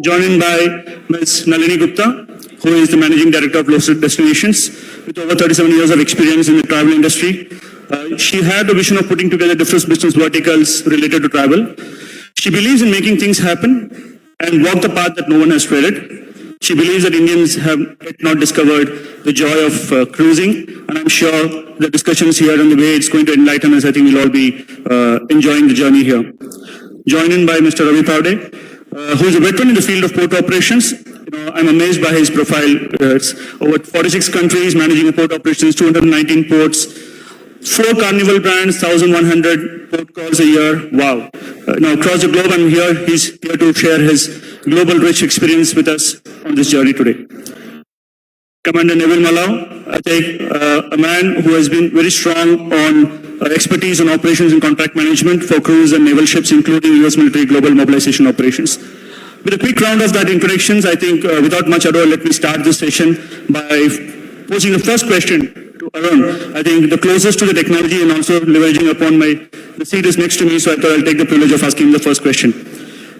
joined by Ms. Nalini Gupta, who is the Managing Director of Local Destinations, with over 37 years of experience in the travel industry. She had the vision of putting together different business verticals related to travel. She believes in making things happen and walk the path that no one has treaded. She believes that Indians have yet not discovered the joy of cruising, and I'm sure the discussions here and the way it's going to enlighten us, I think we'll all be enjoying the journey here. Joined in by Mr. Ravi Pavde, who is a veteran in the field of port operations. I'm amazed by his profile. It's over 46 countries, managing port operations, 219 ports, 4 carnival brands, 1,100 port calls a year. Wow. Now across the globe, and he's here to share his global rich experience with us on this journey today. Commander Neville Malau, I think a man who has been very strong on expertise on operations and contract management for cruise and naval ships, including U.S. military global mobilization operations. With a quick round of that introductions, I think without much ado, let me start this session by posing the first question to Arun. I think the closest to the technology and also leveraging upon the seat is next to me, so I thought I'll take the privilege of asking the first question.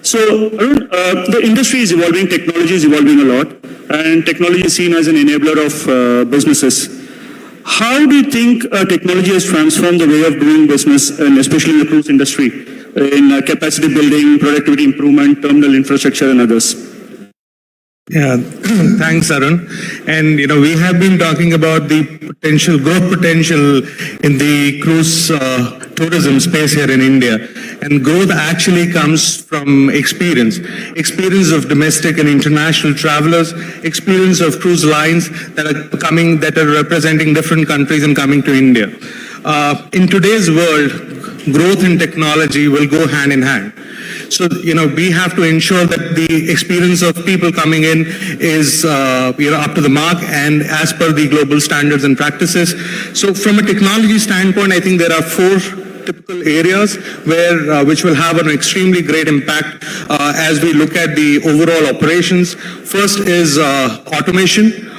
So, Arun, the industry is evolving, technology is evolving a lot, and technology is seen as an enabler of businesses. How do you think technology has transformed the way of doing business, and especially in the cruise industry, in capacity building, productivity improvement, terminal infrastructure, and others? Yeah, thanks, Arun. And we have been talking about the growth potential in the cruise tourism space here in India. And growth actually comes from experience of domestic and international travelers, experience of cruise lines that are representing different countries and coming to India. In today's world, growth in technology will go hand in hand. So, we have to ensure that the experience of people coming in is, up to the mark and as per the global standards and practices. So, from a technology standpoint, I think there are 4 typical areas which will have an extremely great impact as we look at the overall operations. First is automation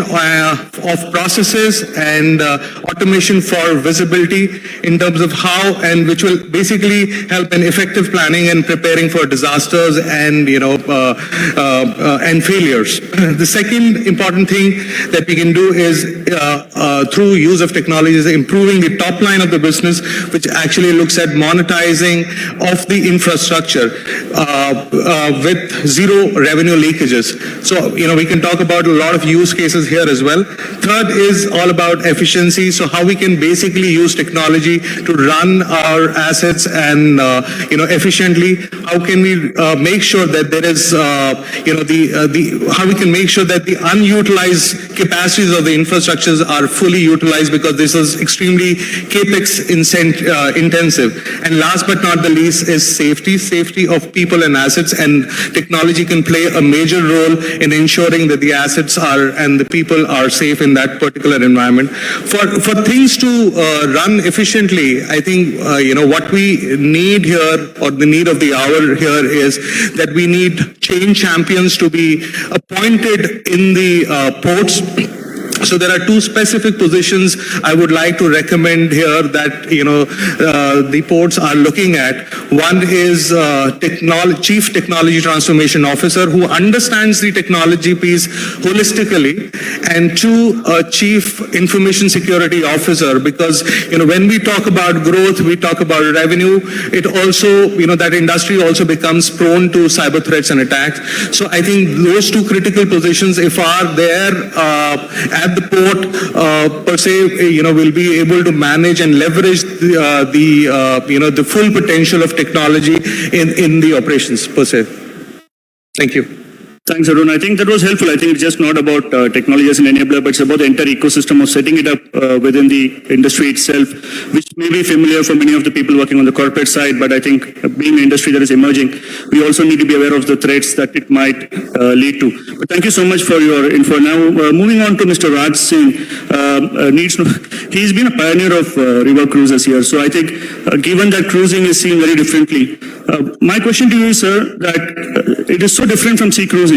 of processes and automation for visibility in terms of how, and which will basically help in effective planning and preparing for disasters and and failures. The second important thing that we can do is through use of technology is improving the top line of the business, which actually looks at monetizing of the infrastructure with zero revenue leakages. So we can talk about a lot of use cases here as well. Third is all about efficiency. So how we can basically use technology to run our assets and efficiently. How can we make sure that there is how we can make sure that the unutilized capacities of the infrastructures are fully utilized, because this is extremely capex intensive. And last but not the least is safety of people and assets, and technology can play a major role in ensuring that the assets and the people are safe in that particular environment. For things to run efficiently, I think what we need here, or the need of the hour here, is that we need change champions to be appointed in the ports. So there are 2 specific positions I would like to recommend here that the ports are looking at. One is Chief Technology Transformation Officer, who understands the technology piece holistically, and 2, Chief Information Security Officer, because when we talk about growth, we talk about revenue. It also that industry also becomes prone to cyber threats and attacks. So I think those 2 critical positions, if are there at the port per se, will be able to manage and leverage the full potential of technology in the operations per se. Thank you. Thanks, Arun. I think that was helpful. I think it's just not about technology as an enabler, but it's about the entire ecosystem of setting it up within the industry itself, which may be familiar for many of the people working on the corporate side, but I think being an industry that is emerging, we also need to be aware of the threats that it might lead to. But thank you so much for your info. Now, moving on to Mr. Raj Singh. He's been a pioneer of river cruises here. So I think given that cruising is seen very differently, my question to you is, sir, that it is so different from sea cruising.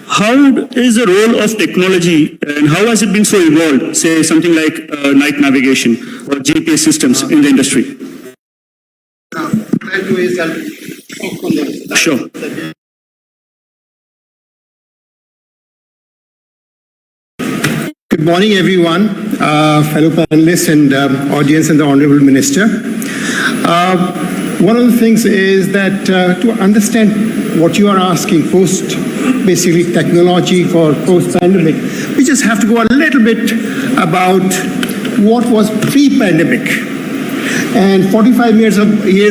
How is the role of technology and how has it been so evolved, say something like night navigation or GPS systems in the industry? Sure. Good morning, everyone, fellow panelists and audience and the Honorable Minister. One of the things is that to understand what you are asking basically technology for post-pandemic, we just have to go a little bit about what was pre-pandemic. And 45 years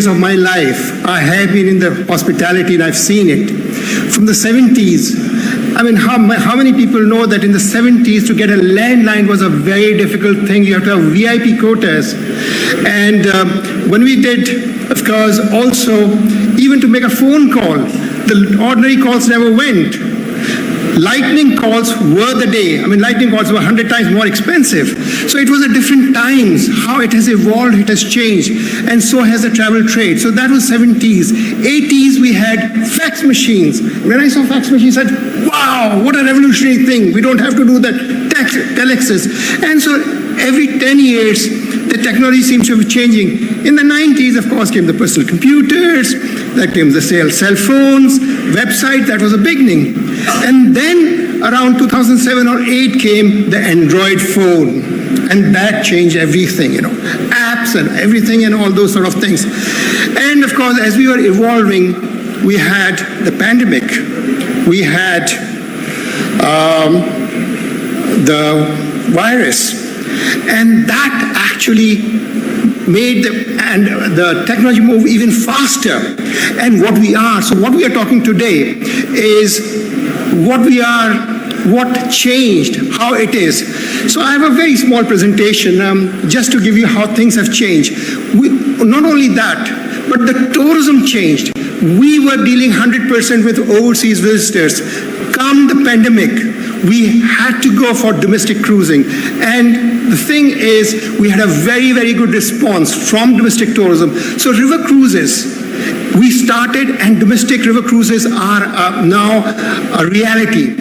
of my life, I have been in the hospitality and I've seen it. From the 70s, I mean, how many people know that in the 70s to get a landline was a very difficult thing? You have to have VIP quotas. And when we did, of course, also, even to make a phone call, the ordinary calls never went. Lightning calls were the day. I mean, lightning calls were 100 times more expensive. So it was at different times. How it has evolved, it has changed. And so has the travel trade. So that was 70s. 80s, we had fax machines. When I saw fax machines, I said, wow, what a revolutionary thing. We don't have to do that telexes. And so every 10 years, the technology seems to be changing. In the 90s, of course, came the personal computers, that came the cell phones, website, that was a beginning. And then around 2007 or 8 came the Android phone. And that changed everything, apps and everything and all those sort of things. And of course, as we were evolving, we had the pandemic. We had the virus. And that actually made the technology move even faster. And what we are talking today is what changed, how it is. So I have a very small presentation just to give you how things have changed. Not only that, but the tourism changed. We were dealing 100% with overseas visitors. Come the pandemic, we had to go for domestic cruising. And the thing is, we had a very, very good response from domestic tourism. So river cruises, we started, and domestic river cruises are now a reality.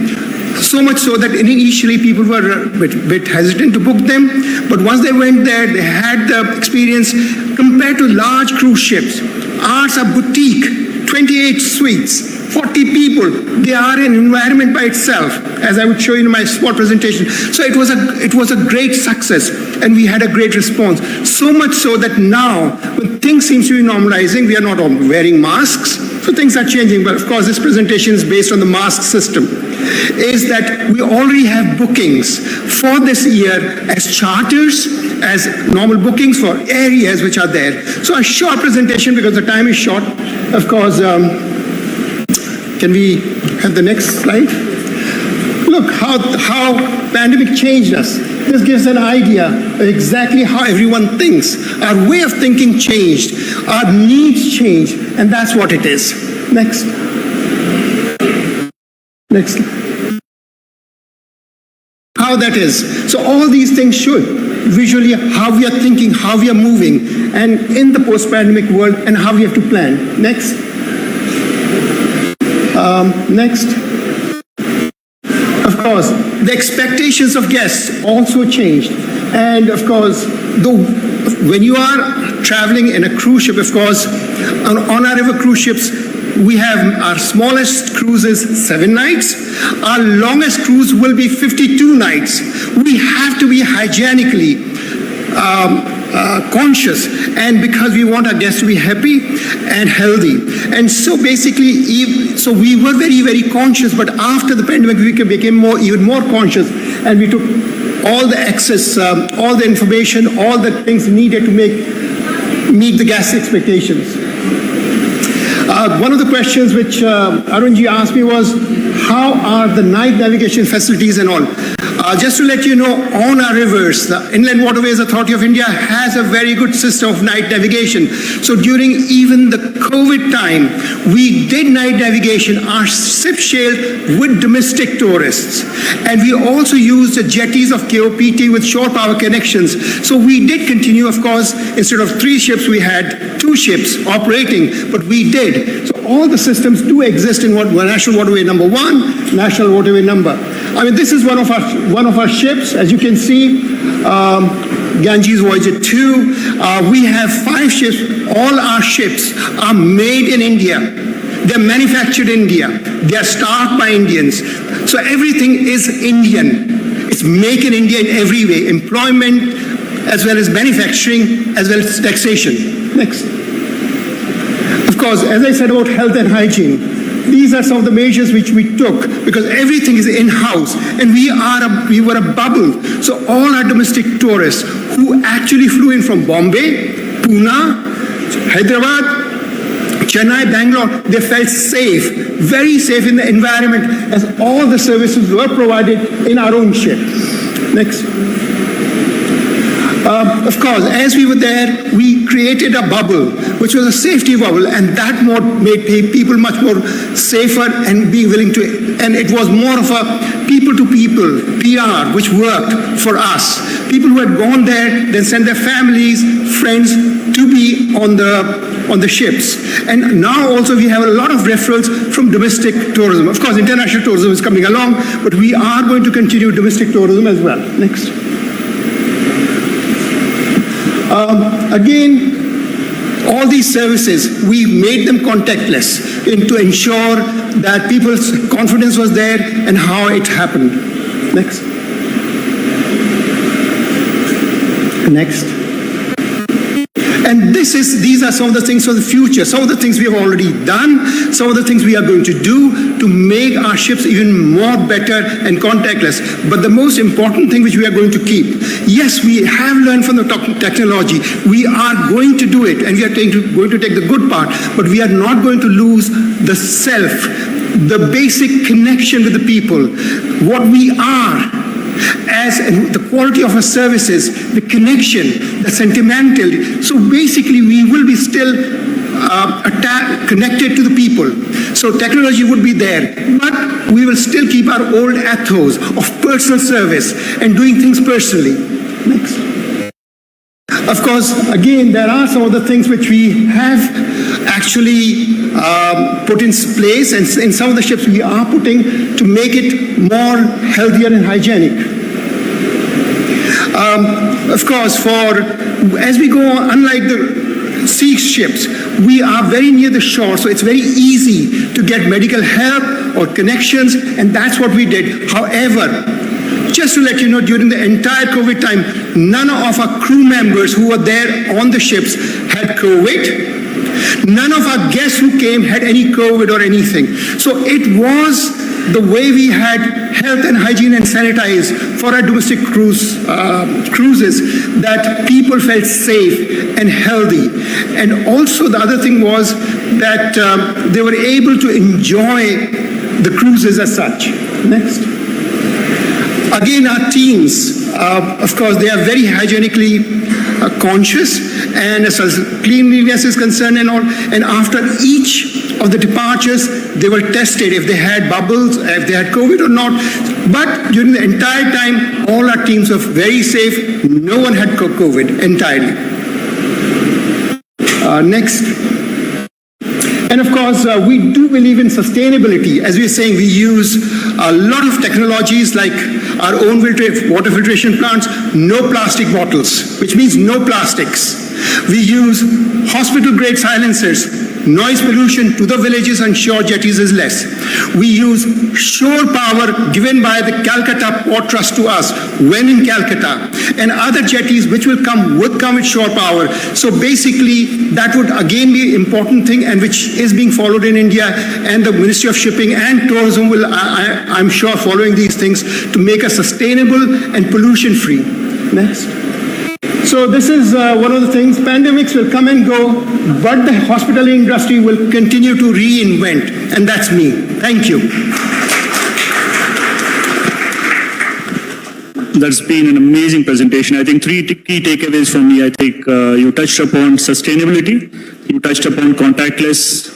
So much so that initially people were a bit hesitant to book them, but once they went there, they had the experience. Compared to large cruise ships, ours are boutique, 28 suites, 40 people. They are an environment by itself, as I would show you in my small presentation. So it was a great success, and we had a great response. So much so that now, when things seem to be normalizing, we are not all wearing masks, so things are changing. But of course, this presentation is based on the mask system. Is that we already have bookings for this year as charters, as normal bookings for areas which are there. So a short presentation because the time is short. Of course, can we have the next slide? Look how pandemic changed us. This gives an idea of exactly how everyone thinks. Our way of thinking changed. Our needs changed. And that's what it is. Next. Next. How that is. So all these things should visually how we are thinking, how we are moving, and in the post-pandemic world, and how we have to plan. Next. Next. Of course, the expectations of guests also changed. And of course, when you are traveling in a cruise ship, of course, on our river cruise ships, we have our smallest cruises 7 nights. Our longest cruise will be 52 nights. We have to be hygienically conscious, and because we want our guests to be happy and healthy. And so basically, so we were very, very conscious, but after the pandemic, we became even more conscious, and we took all the access, all the information, all the things needed to meet the guest expectations. One of the questions which Arunji asked me was, how are the night navigation facilities and all? Just to let you know, on our rivers, the Inland Waterways Authority of India has a very good system of night navigation. So during even the COVID time, we did night navigation. Our ship sailed with domestic tourists. And we also used the jetties of KOPT with shore power connections. So we did continue, of course, instead of 3 ships, we had 2 ships operating, but we did. So all the systems do exist in National Waterway Number 1, National Waterway Number. I mean, this is one of our ships, as you can see, Ganges Voyager 2. We have 5 ships. All our ships are made in India. They're manufactured in India. They're staffed by Indians. So everything is Indian. It's make in India in every way, employment as well as manufacturing, as well as taxation. Next. Of course, as I said about health and hygiene, these are some of the measures which we took because everything is in-house and we were a bubble. So all our domestic tourists who actually flew in from Bombay, Pune, Hyderabad, Chennai, Bangalore, they felt safe, very safe in the environment as all the services were provided in our own ship. Next. Of course, as we were there, we created a bubble, which was a safety bubble, and that made people much more safer and be willing to, and it was more of a people-to-people PR, which worked for us. People who had gone there, then sent their families, friends to be on the ships. And now also we have a lot of referrals from domestic tourism. Of course, international tourism is coming along, but we are going to continue domestic tourism as well. Next. Again, all these services, we made them contactless to ensure that people's confidence was there and how it happened. Next. Next. And these are some of the things for the future. Some of the things we have already done, some of the things we are going to do to make our ships even more better and contactless. But the most important thing which we are going to keep, yes, we have learned from the technology. We are going to do it and we are going to take the good part, but we are not going to lose the self, the basic connection with the people, what we are. As the quality of our services, the connection, the sentimental. So basically, we will be still connected to the people. So technology would be there, but we will still keep our old ethos of personal service and doing things personally. Next. Of course, again, there are some of the things which we have actually put in place, and in some of the ships we are putting to make it more healthier and hygienic. Of course, as we go on, unlike the sea ships, we are very near the shore, so it's very easy to get medical help or connections, and that's what we did. However, just to let you know, during the entire COVID time, none of our crew members who were there on the ships had COVID. None of our guests who came had any COVID or anything. So it was the way we had health and hygiene and sanitize for our domestic cruises that people felt safe and healthy. And also the other thing was that they were able to enjoy the cruises as such. Next. Again, our teams, of course, they are very hygienically conscious, and as far as cleanliness is concerned and all. And after each of the departures, they were tested if they had bubbles, if they had COVID or not. But during the entire time, all our teams were very safe. No one had COVID entirely. Next. And of course, we do believe in sustainability. As we are saying, we use a lot of technologies like our own water filtration plants, no plastic bottles, which means no plastics. We use hospital-grade silencers. Noise pollution to the villages and shore jetties is less. We use shore power given by the Calcutta Port Trust to us when in Calcutta, and other jetties which would come with shore power. So basically, that would again be an important thing, and which is being followed in India, and the Ministry of Shipping and Tourism will, I'm sure, following these things to make us sustainable and pollution-free. Next. So this is one of the things. Pandemics will come and go, but the hospitality industry will continue to reinvent, and that's me. Thank you. That's been an amazing presentation. I think three key takeaways for me. I think you touched upon sustainability, you touched upon contactless,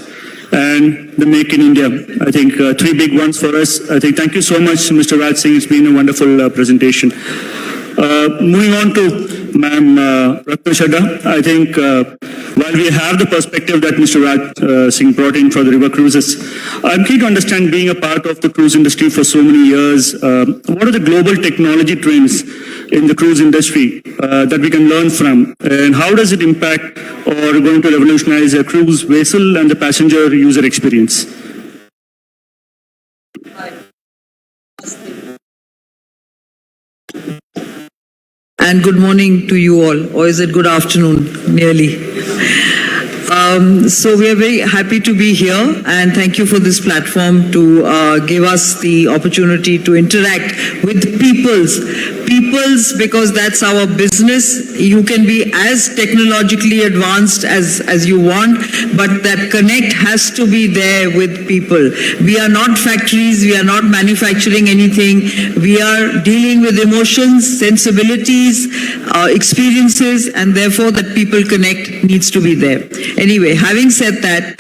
and the Make in India. I think three big ones for us. I think thank you so much, Mr. Raj Singh. It's been a wonderful presentation. Moving on to Ma'am Ratna Chadha, I think while we have the perspective that Mr. Raj Singh brought in for the river cruises, I'm keen to understand, being a part of the cruise industry for so many years, what are the global technology trends in the cruise industry that we can learn from, and how does it impact or going to revolutionize a cruise vessel and the passenger user experience? and good morning to you all, or is it good afternoon, nearly? So we are very happy to be here, and thank you for this platform to give us the opportunity to interact with peoples, because that's our business. You can be as technologically advanced as you want, but that connect has to be there with people. We are not factories, we are not manufacturing anything. We are dealing with emotions, sensibilities, experiences, and therefore that people connect needs to be there. Anyway, having said that,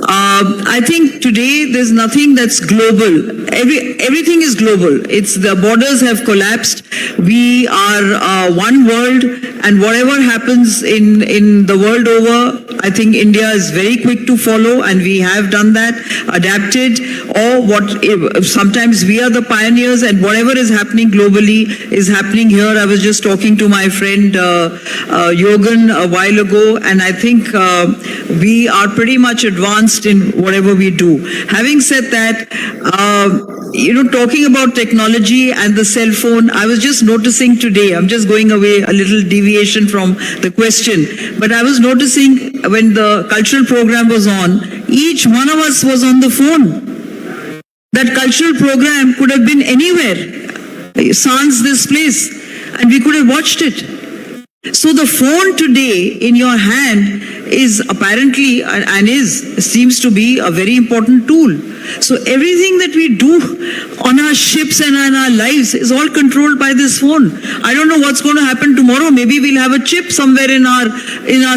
I think today there's nothing that's global. Everything is global. It's the borders have collapsed. We are one world, and whatever happens in the world over, I think India is very quick to follow, and we have done that, adapted, or sometimes we are the pioneers, and whatever is happening globally is happening here. I was just talking to my friend Yogan a while ago, and I think we are pretty much advanced in whatever we do. Having said that, talking about technology and the cell phone, I was just noticing today, I'm just going away a little deviation from the question, but I was noticing when the cultural program was on, each one of us was on the phone. That cultural program could have been anywhere, sans this place, and we could have watched it. So the phone today in your hand is apparently seems to be a very important tool. So everything that we do on our ships and in our lives is all controlled by this phone. I don't know what's going to happen tomorrow. Maybe we'll have a chip somewhere in our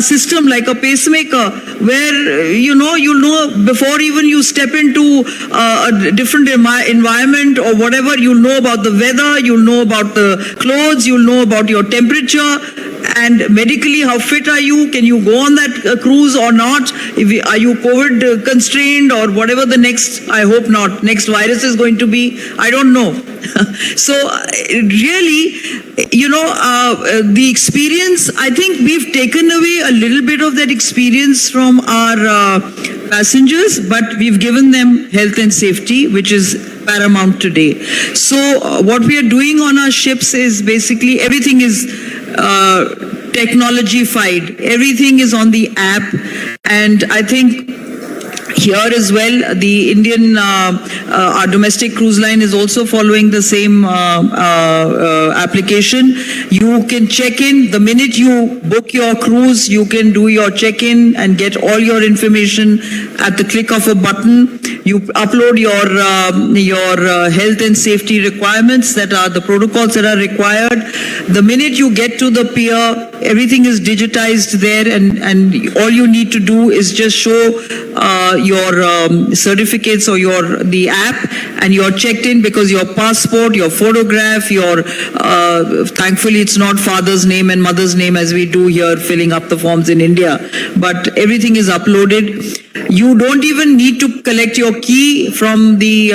system, like a pacemaker, where you'll know before even you step into a different environment or whatever. You'll know about the weather, you'll know about the clothes, you'll know about your temperature. And medically, how fit are you? Can you go on that cruise or not? Are you COVID constrained or whatever the next, I hope not, next virus is going to be? I don't know. So really, the experience, I think we've taken away a little bit of that experience from our passengers, but we've given them health and safety, which is paramount today. So what we are doing on our ships is basically everything is technology-fied. Everything is on the app, and I think here as well, the Indian, our domestic cruise line is also following the same application. You can check in the minute you book your cruise. You can do your check-in and get all your information at the click of a button. You upload your health and safety requirements, that are the protocols that are required. The minute you get to the pier, everything is digitized there, and all you need to do is just show your certificates or the app, and you're checked in, because your passport, your photograph, your thankfully it's not father's name and mother's name as we do here filling up the forms in India, but everything is uploaded. You don't even need to collect your key from the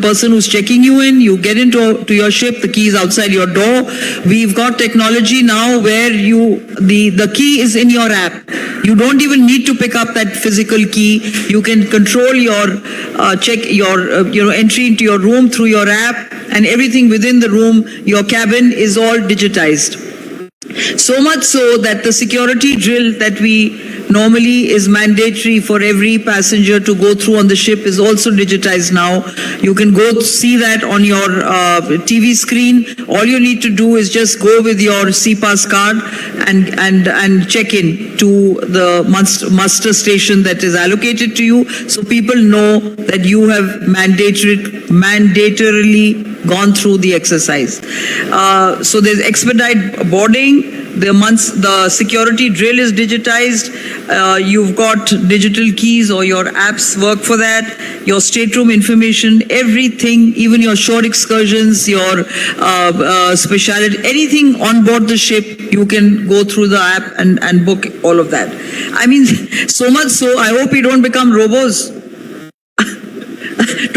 person who's checking you in. You get into your ship, the key is outside your door. We've got technology now where the key is in your app. You don't even need to pick up that physical key. You can control your entry into your room through your app, and everything within the room, your cabin, is all digitized. So much so that the security drill that we normally is mandatory for every passenger to go through on the ship is also digitized now. You can go see that on your TV screen. All you need to do is just go with your CPass card and check in to the muster station that is allocated to you, so people know that you have mandatorily gone through the exercise. So there's expedite boarding. The security drill is digitized. You've got digital keys, or your apps work for that. Your stateroom information, everything, even your shore excursions, your speciality, anything on board the ship, you can go through the app and book all of that. I mean, so much so, I hope we don't become robos.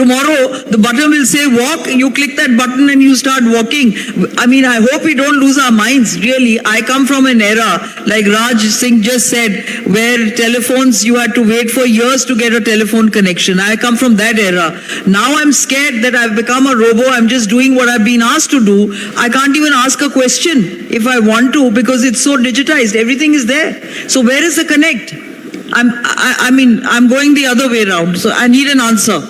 Tomorrow, the button will say walk, you click that button and you start walking. I mean, I hope we don't lose our minds, really. I come from an era, like Raj Singh just said, where telephones, you had to wait for years to get a telephone connection. I come from that era. Now I'm scared that I've become a robo. I'm just doing what I've been asked to do. I can't even ask a question if I want to because it's so digitized. Everything is there. So where is the connect? I'm going the other way around. So I need an answer.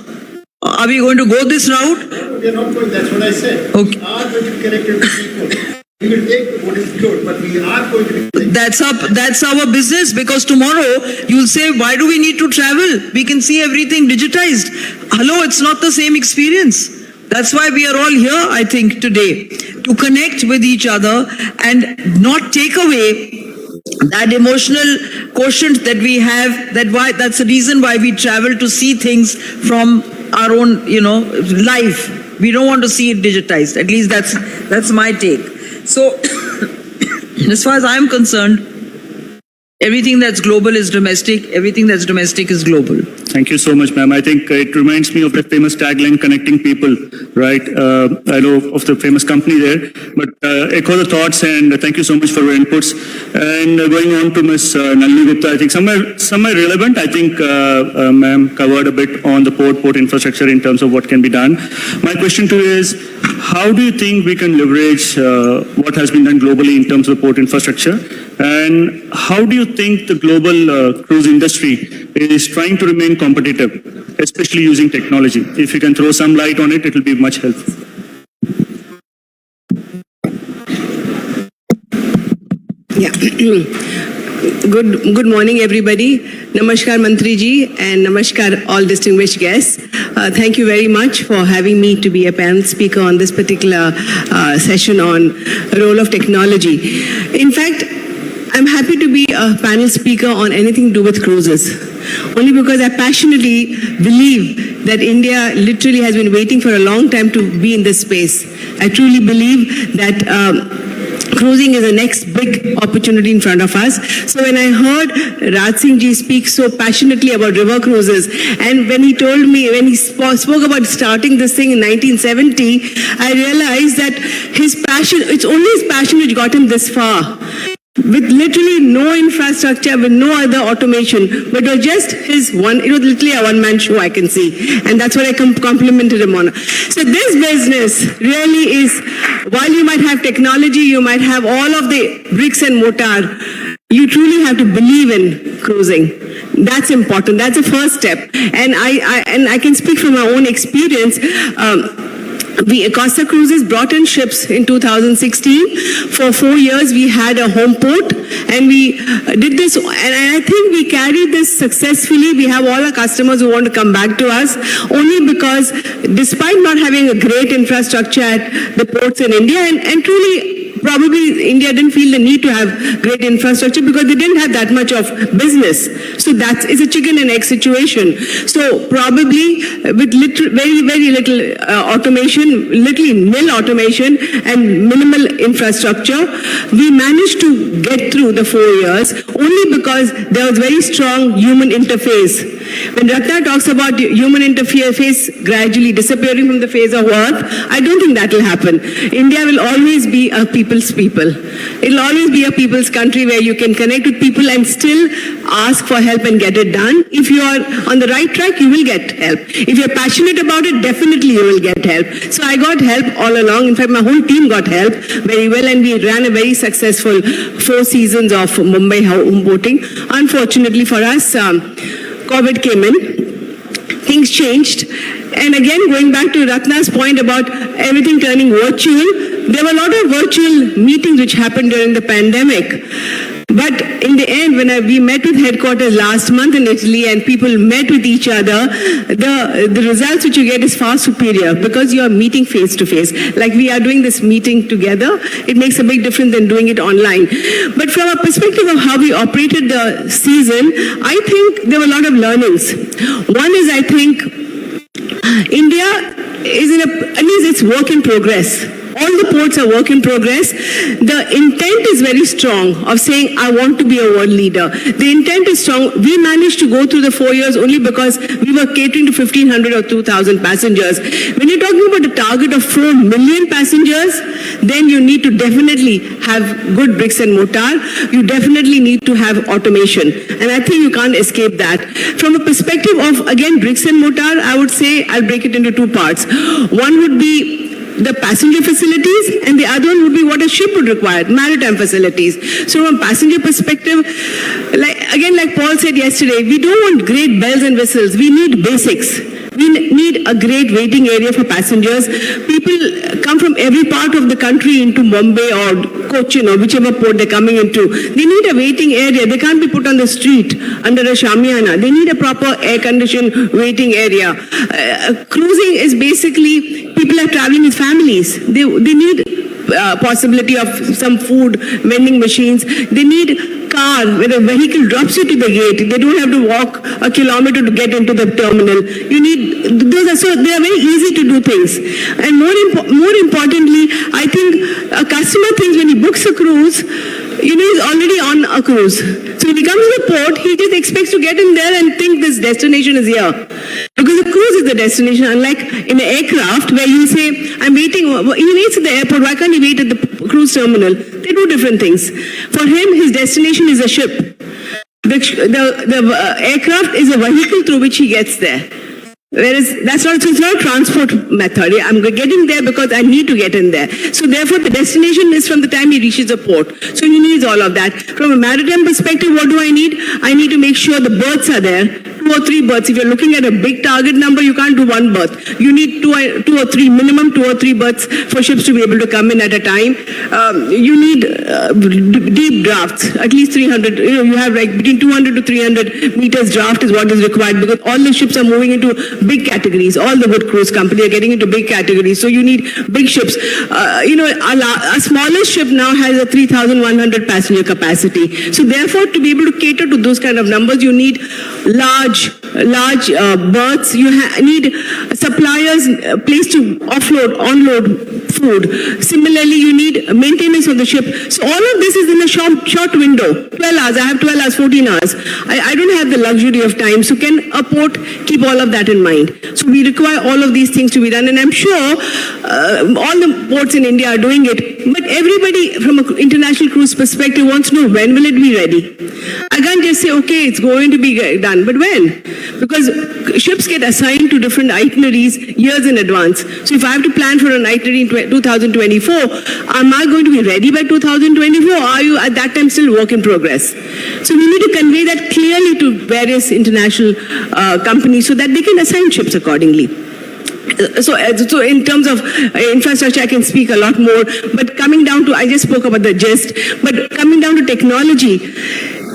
Are we going to go this route? We are not going, that's what I said. Okay. We are going to be connected to people. We will take what is good, but we are going to be connected. That's our business, because tomorrow you'll say, why do we need to travel? We can see everything digitized. Hello, it's not the same experience. That's why we are all here, I think, today, to connect with each other and not take away that emotional quotient that we have. That's the reason why we travel, to see things from our own, life. We don't want to see it digitized. At least that's my take. So, as far as I'm concerned, everything that's global is domestic. Everything that's domestic is global. Thank you so much, ma'am. I think it reminds me of that famous tagline, connecting people, right? I know of the famous company there, but echo the thoughts, and thank you so much for your inputs. And going on to Ms. Nalini Gupta, I think somewhere relevant. I think ma'am covered a bit on the port infrastructure in terms of what can be done. My question to you is, how do you think we can leverage what has been done globally in terms of port infrastructure? And how do you think the global cruise industry is trying to remain competitive, especially using technology? If you can throw some light on it, it will be much helpful. Yeah. Good morning, everybody. Namaskar, Mantri ji, and namaskar, all distinguished guests. Thank you very much for having me to be a panel speaker on this particular session on role of technology. In fact, I'm happy to be a panel speaker on anything to do with cruises, only because I passionately believe that India literally has been waiting for a long time to be in this space. I truly believe that cruising is the next big opportunity in front of us. So when I heard Raj Singh ji speak so passionately about river cruises, and when he told me, when he spoke about starting this thing in 1970, I realized that his passion, it's only his passion which got him this far. With literally no infrastructure, with no other automation, but it was just it was literally a one-man show, I can see. And that's what I complimented him on. So this business really is, while you might have technology, you might have all of the bricks and mortar, you truly have to believe in cruising. That's important. That's the first step. And I can speak from my own experience. Costa Cruises brought in ships in 2016. For 4 years, we had a home port, and we did this, and I think we carried this successfully. We have all our customers who want to come back to us, only because despite not having a great infrastructure at the ports in India, and truly, probably India didn't feel the need to have great infrastructure because they didn't have that much of business. So it's a chicken and egg situation. So probably with very, very little automation, little nil automation and minimal infrastructure, we managed to get through the 4 years only because there was very strong human interface. When Ratna talks about human interface gradually disappearing from the face of earth, I don't think that will happen. India will always be a people's people. It will always be a people's country where you can connect with people and still ask for help and get it done. If you are on the right track, you will get help. If you're passionate about it, definitely you will get help. So I got help all along. In fact, my whole team got help very well, and we ran a very successful 4 seasons of Mumbai home boating. Unfortunately for us, COVID came in, things changed, and again, going back to Ratna's point about everything turning virtual, there were a lot of virtual meetings which happened during the pandemic. But in the end, when we met with headquarters last month in Italy and people met with each other, the results which you get is far superior because you are meeting face to face. Like we are doing this meeting together, it makes a big difference than doing it online. But from a perspective of how we operated the season, I think there were a lot of learnings. One is, I think, India is at least it's work in progress. All the ports are work in progress. The intent is very strong of saying, I want to be a world leader. The intent is strong. We managed to go through the 4 years only because we were catering to 1,500 or 2,000 passengers. When you're talking about a target of 4 million passengers, then you need to definitely have good bricks and mortar. You definitely need to have automation. And I think you can't escape that. From a perspective of, again, bricks and mortar, I would say I'll break it into two parts. One would be the passenger facilities, and the other one would be what a ship would require, maritime facilities. So from a passenger perspective, like Paul said yesterday, we don't want great bells and whistles. We need basics. We need a great waiting area for passengers. People come from every part of the country into Mumbai or Cochin or whichever port they're coming into. They need a waiting area. They can't be put on the street under a shamiana. They need a proper air-conditioned waiting area. Cruising is basically people are traveling with families. They need possibility of some food vending machines. They need car where a vehicle drops you to the gate. They don't have to walk a kilometer to get into the terminal. You need they are very easy to do things. And more importantly, I think a customer thinks when he books a cruise, he's already on a cruise. So when he comes to the port, he just expects to get in there and think this destination is here. Because the cruise is the destination, unlike in an aircraft where you say, I'm waiting, he waits at the airport, why can't he wait at the cruise terminal? They do different things. For him, his destination is a ship. The aircraft is a vehicle through which he gets there. Whereas it's not a transport method. I'm getting there because I need to get in there. So therefore the destination is from the time he reaches the port. So he needs all of that. From a maritime perspective, what do I need? I need to make sure the berths are there. 2 or 3 berths. If you're looking at a big target number, you can't do 1 berth. You need 2 or 3, minimum 2 or 3 berths for ships to be able to come in at a time. You need deep drafts, at least 300. You have like between 200 to 300 meters draft is what is required because all the ships are moving into big categories. All the good cruise companies are getting into big categories. So you need big ships. Our smallest ship now has a 3,100 passenger capacity. So therefore, to be able to cater to those kind of numbers, you need large berths. You need suppliers, place to onload food. Similarly, you need maintenance of the ship. So all of this is in a short window. 12 hours. I have 12 hours, 14 hours. I don't have the luxury of time. So can a port keep all of that in mind? So we require all of these things to be done. And I'm sure all the ports in India are doing it. But everybody from an international cruise perspective wants to know when will it be ready? I can't just say, okay, it's going to be done. But when? Because ships get assigned to different itineraries years in advance. So if I have to plan for an itinerary in 2024, am I going to be ready by 2024? Or are you at that time still work in progress? So we need to convey that clearly to various international companies so that they can assign ships accordingly. So in terms of infrastructure, I can speak a lot more. But coming down to, I just spoke about the gist, but coming down to technology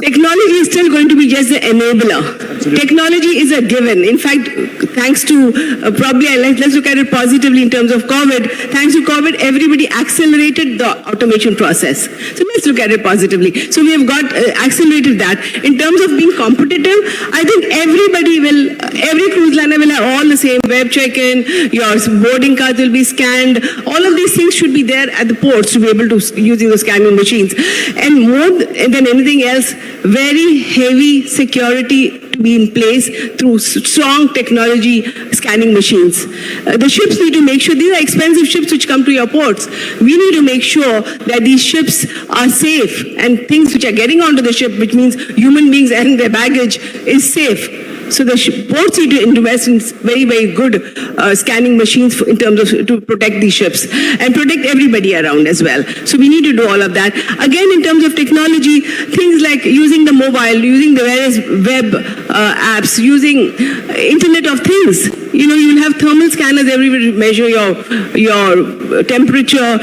is still going to be just the enabler. Absolutely. Technology is a given. In fact, thanks to, let's look at it positively in terms of COVID. Thanks to COVID, everybody accelerated the automation process. So let's look at it positively. So we have got accelerated that. In terms of being competitive, I think every cruise liner will have all the same web check-in, your boarding cards will be scanned. All of these things should be there at the ports to be able to using the scanning machines. And more than anything else, very heavy security to be in place through strong technology scanning machines. The ships need to make sure, these are expensive ships which come to your ports. We need to make sure that these ships are safe and things which are getting onto the ship, which means human beings and their baggage, is safe. So the ports need to invest in very, very good scanning machines in terms of to protect these ships and protect everybody around as well. So we need to do all of that. Again, in terms of technology, things like using the mobile, using the various web apps, using Internet of Things. You'll have thermal scanners everywhere to measure your temperature,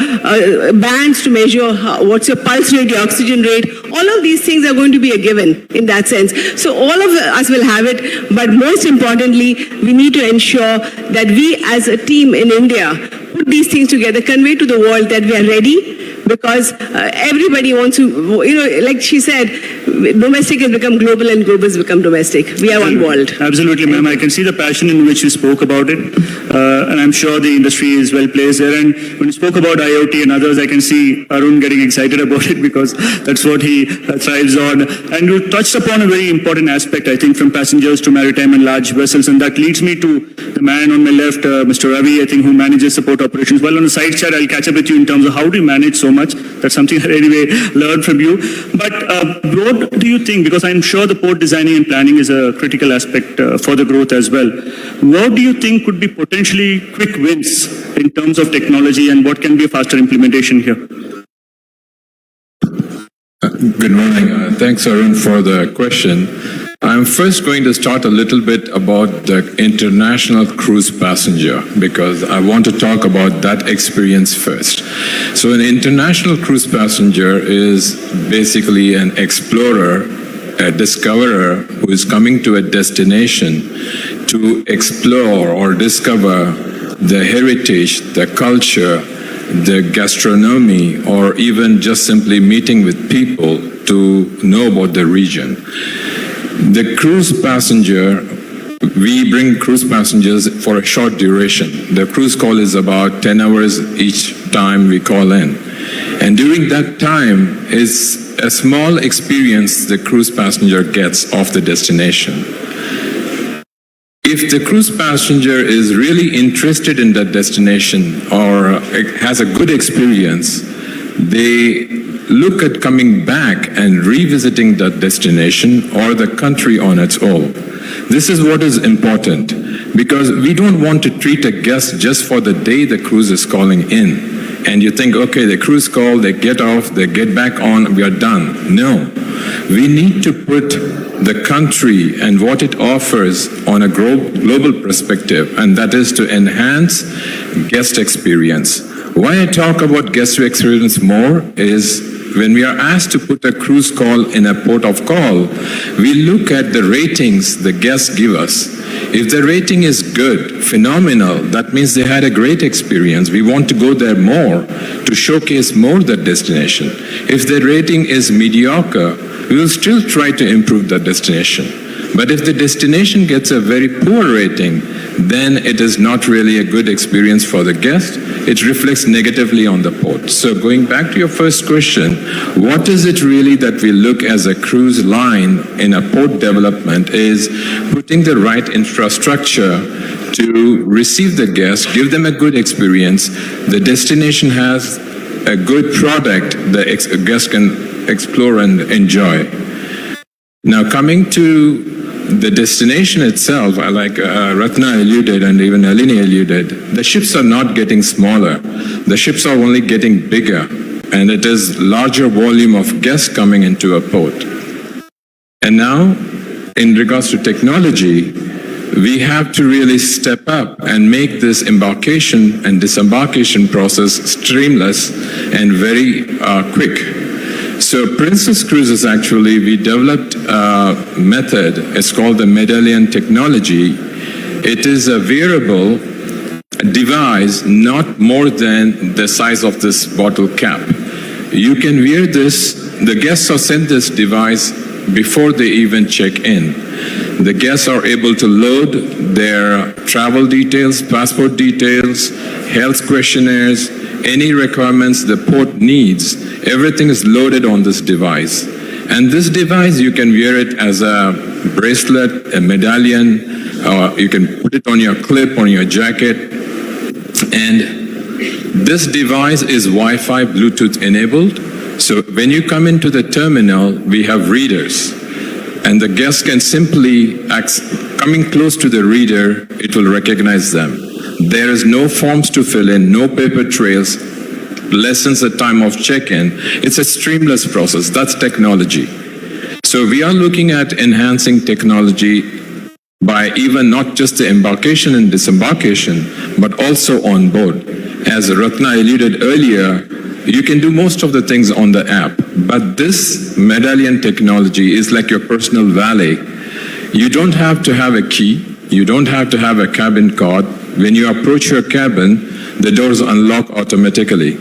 bands to measure what's your pulse rate, your oxygen rate. All of these things are going to be a given in that sense. So all of us will have it, but most importantly, we need to ensure that we as a team in India put these things together, convey to the world that we are ready. Because everybody wants to, like she said, domestic has become global and global has become domestic. We are one world. Absolutely, ma'am. I can see the passion in which you spoke about it. and I'm sure the industry is well placed there. And when you spoke about IoT and others, I can see Arun getting excited about it because that's what he thrives on. And you touched upon a very important aspect, I think, from passengers to maritime and large vessels, and that leads me to the man on my left, Mr. Ravi, I think, who manages support operations. Well, on the side chat, I'll catch up with you in terms of how do you manage so much. That's something I anyway learned from you. But what do you think, because I'm sure the port designing and planning is a critical aspect for the growth as well. What do you think could be potentially quick wins in terms of technology, and what can be a faster implementation here? Good morning. Thanks, Arun, for the question. I'm first going to start a little bit about the international cruise passenger because I want to talk about that experience first. So an international cruise passenger is basically an explorer, a discoverer who is coming to a destination to explore or discover the heritage, the culture, the gastronomy, or even just simply meeting with people to know about the region. The cruise passenger, we bring cruise passengers for a short duration. The cruise call is about 10 hours each time we call in. And during that time is a small experience the cruise passenger gets of the destination. If the cruise passenger is really interested in that destination or has a good experience, they look at coming back and revisiting that destination or the country on its own. This is what is important because we don't want to treat a guest just for the day the cruise is calling in. And you think, okay, the cruise call, they get off, they get back on, we are done. No, we need to put the country and what it offers on a global perspective, and that is to enhance guest experience. Why I talk about guest experience more is when we are asked to put a cruise call in a port of call, we look at the ratings the guests give us. If the rating is good, phenomenal, that means they had a great experience. We want to go there more to showcase more that destination. If the rating is mediocre, we will still try to improve that destination. But if the destination gets a very poor rating, then it is not really a good experience for the guest. It reflects negatively on the port. So going back to your first question, what is it really that we look as a cruise line in a port development is putting the right infrastructure to receive the guests, give them a good experience. The destination has a good product the guest can explore and enjoy. Now coming to the destination itself, like Ratna alluded and even Nalini alluded, the ships are not getting smaller. The ships are only getting bigger, and it is larger volume of guests coming into a port. And now, in regards to technology, we have to really step up and make this embarkation and disembarkation process streamless and very quick. So Princess Cruises actually, we developed a method, it's called the medallion technology. It is a wearable device not more than the size of this bottle cap. You can wear this, the guests are sent this device before they even check in. The guests are able to load their travel details, passport details, health questionnaires, any requirements the port needs, everything is loaded on this device. And this device, you can wear it as a bracelet, a medallion, or you can put it on your clip, on your jacket. And this device is Wi-Fi, Bluetooth enabled. So when you come into the terminal, we have readers. And the guest can simply, coming close to the reader, it will recognize them. There is no forms to fill in, no paper trails, lessens the time of check-in. It's a streamless process. That's technology. So we are looking at enhancing technology by even not just the embarkation and disembarkation, but also on board. As Ratna alluded earlier, you can do most of the things on the app, but this medallion technology is like your personal valet. You don't have to have a key. You don't have to have a cabin card. When you approach your cabin, the doors unlock automatically.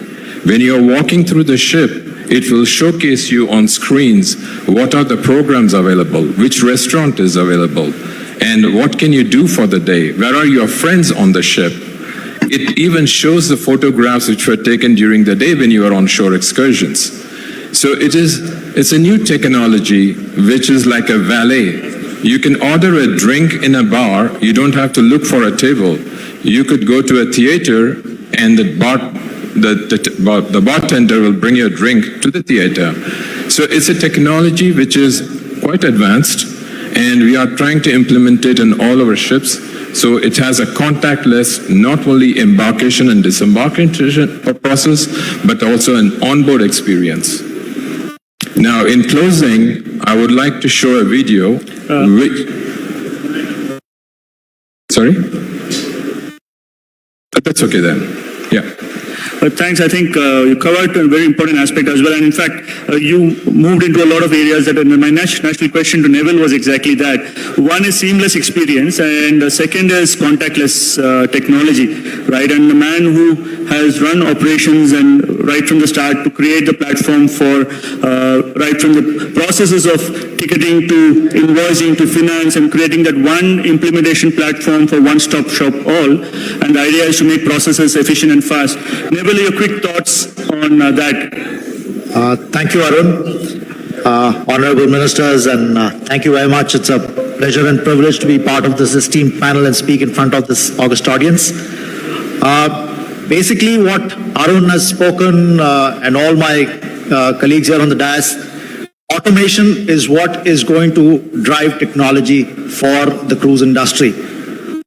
When you're walking through the ship, it will showcase you on screens what are the programs available, which restaurant is available, And what can you do for the day? Where are your friends on the ship? It even shows the photographs which were taken during the day when you were on shore excursions. So it's a new technology which is like a valet. You can order a drink in a bar, you don't have to look for a table. You could go to a theater and the bartender will bring you a drink to the theater. So it's a technology which is quite advanced, and we are trying to implement it in all our ships. So it has a contactless, not only embarkation and disembarkation process, but also an onboard experience. Now, in closing, I would like to show a video. Sorry? That's okay then. Yeah. Thanks. I think you covered a very important aspect as well. And in fact, you moved into a lot of areas that my national question to Neville was exactly that. One is seamless experience, and the second is contactless technology, right? And the man who has run operations and right from the start to create the platform for right from the processes of ticketing to invoicing to finance and creating that one implementation platform for one-stop shop all. And the idea is to make processes efficient and fast. Neville, your quick thoughts on that? Thank you, Arun. Honorable ministers, and thank you very much. It's a pleasure and privilege to be part of this esteemed panel and speak in front of this august audience. Basically, what Arun has spoken and all my colleagues here on the dais, automation is what is going to drive technology for the cruise industry.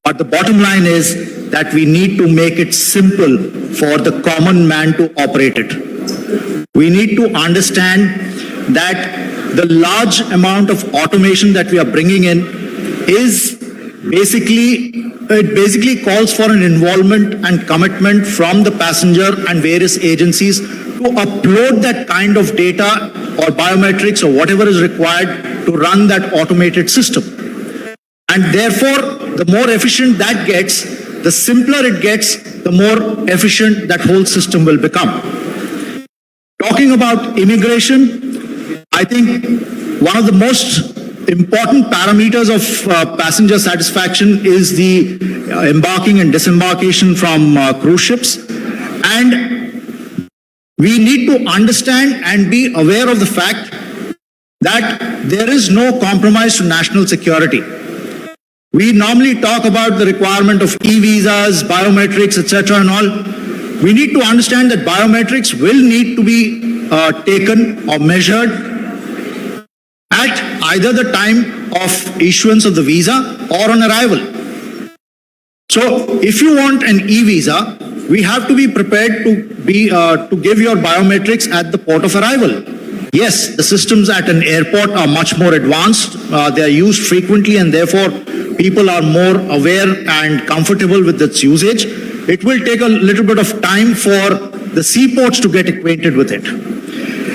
But the bottom line is that we need to make it simple for the common man to operate it. We need to understand that the large amount of automation that we are bringing in is basically calls for an involvement and commitment from the passenger and various agencies to upload that kind of data or biometrics or whatever is required to run that automated system. And therefore, the more efficient that gets, the simpler it gets, the more efficient that whole system will become. Talking about immigration, I think one of the most important parameters of passenger satisfaction is the embarking and disembarkation from cruise ships. And we need to understand and be aware of the fact that there is no compromise to national security. We normally talk about the requirement of e-visas, biometrics, etc. and all. We need to understand that biometrics will need to be taken or measured at either the time of issuance of the visa or on arrival. So if you want an e-visa, we have to be prepared to give your biometrics at the port of arrival. Yes, the systems at an airport are much more advanced. They are used frequently, and therefore people are more aware and comfortable with its usage. It will take a little bit of time for the seaports to get acquainted with it.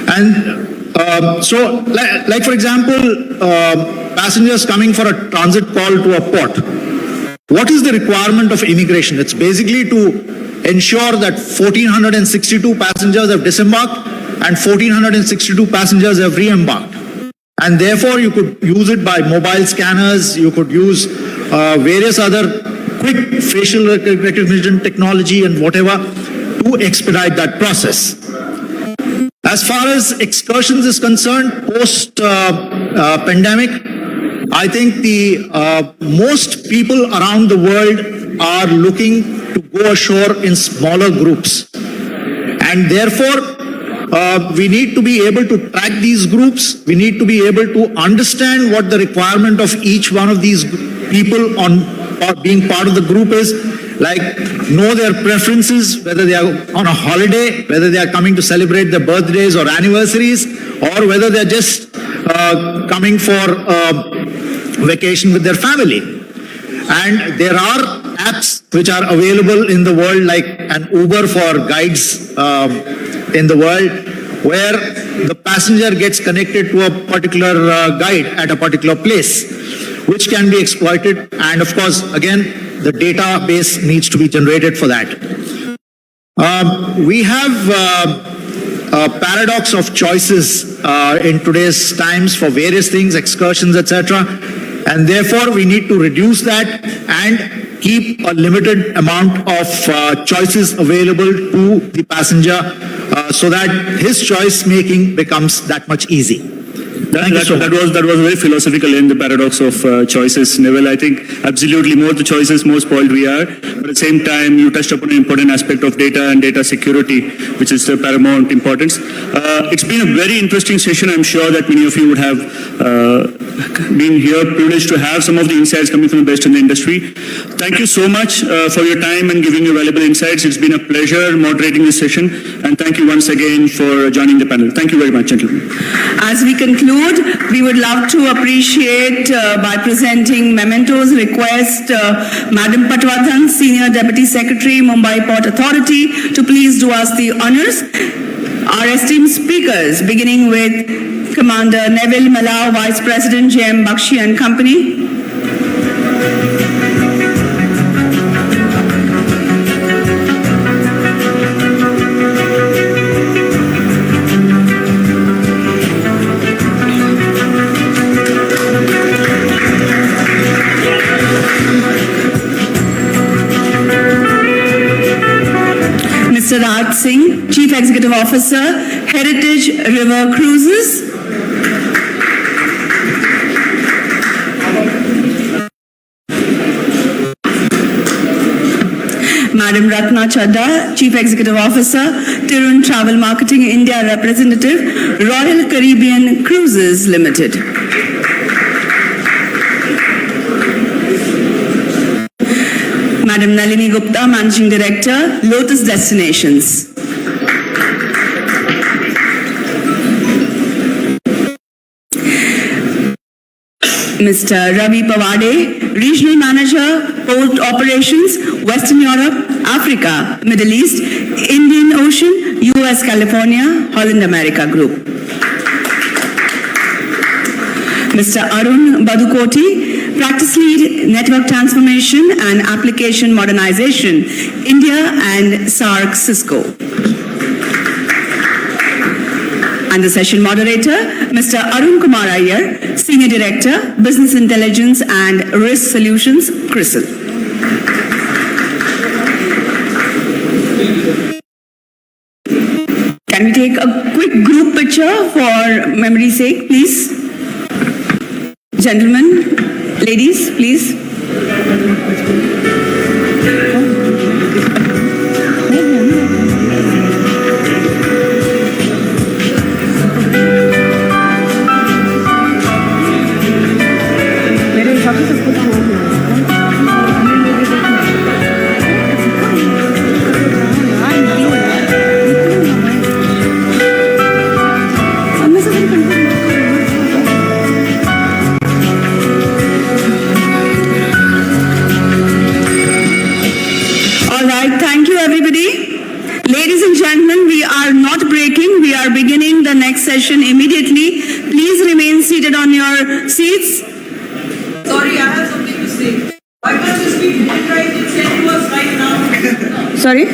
And so, like for example, passengers coming for a transit call to a port. What is the requirement of immigration? It's basically to ensure that 1,462 passengers have disembarked and 1,462 passengers have re-embarked. And therefore, you could use it by mobile scanners, you could use various other quick facial recognition technology and whatever to expedite that process. As far as excursions is concerned, post-pandemic, I think the most people around the world are looking to go ashore in smaller groups. And therefore, we need to be able to track these groups. We need to be able to understand what the requirement of each one of these people on being part of the group is, like know their preferences, whether they are on a holiday, whether they are coming to celebrate their birthdays or anniversaries, or whether they're just coming for vacation with their family. And there are apps which are available in the world, like an Uber for guides in the world, where the passenger gets connected to a particular guide at a particular place, which can be exploited. And of course, again, the database needs to be generated for that. We have a paradox of choices in today's times for various things, excursions, etc. And therefore, we need to reduce that and keep a limited amount of choices available to the passenger so that his choice making becomes that much easy. Thank you so much. That was very philosophical in the paradox of choices, Neville. I think absolutely more the choices, more spoiled we are. But at the same time, you touched upon an important aspect of data and data security, which is the paramount importance. It's been a very interesting session. I'm sure that many of you would have been here, privileged to have some of the insights coming from the best in the industry. Thank you so much for your time and giving your valuable insights. It's been a pleasure moderating this session. And thank you once again for joining the panel. Thank you very much, gentlemen. As we conclude, we would love to appreciate by presenting mementos, request Madam Patwardhan, Senior Deputy Secretary, Mumbai Port Authority, to please do us the honors. Our esteemed speakers, beginning with Commander Neville Malau, Vice President, JM Bakshi and Company. Mr. Raj Singh, Chief Executive Officer, Heritage River Cruises. Madam Ratna Chadda, Chief Executive Officer, Tirun Travel Marketing India Representative, Royal Caribbean Cruises Limited. Madam Nalini Gupta, Managing Director, Lotus Destinations. Mr. Ravi Pawade, Regional Manager, Port Operations, Western Europe, Africa, Middle East, Indian Ocean, US California, Holland America Group. Mr. Arun Badukoti, Practice Lead, Network Transformation and Application Modernization, India and SAARC Cisco. And the session moderator, Mr. Arun Kumar Iyer, Senior Director, Business Intelligence and Risk Solutions, CRISIL. Can we take a quick group picture for memory's sake, please? Gentlemen, ladies, please. Beginning the next session immediately. Please remain seated on your seats. Sorry, I have something to say. Why can't you speak right and send to us right now? Sorry?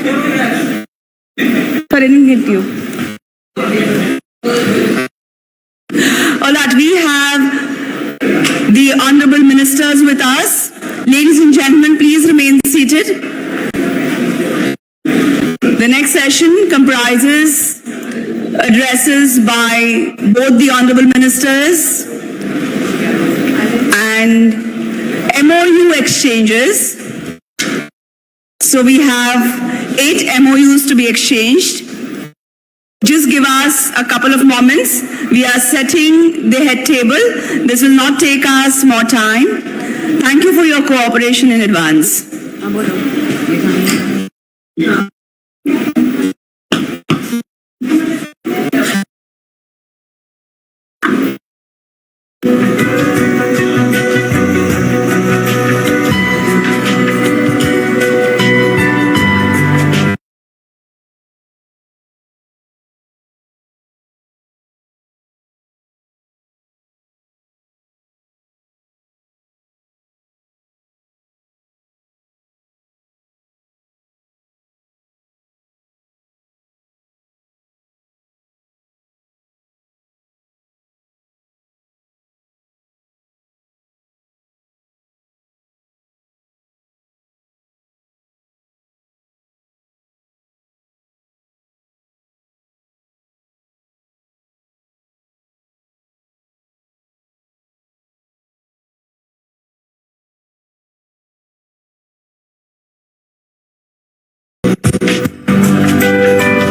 I didn't get you. All right, we have the honorable ministers with us. Ladies and gentlemen, please remain seated. The next session comprises addresses by both the honorable ministers and MOU exchanges. So we have 8 MOUs to be exchanged. Just give us a couple of moments. We are setting the head table. This will not take us more time. Thank you for your cooperation in advance.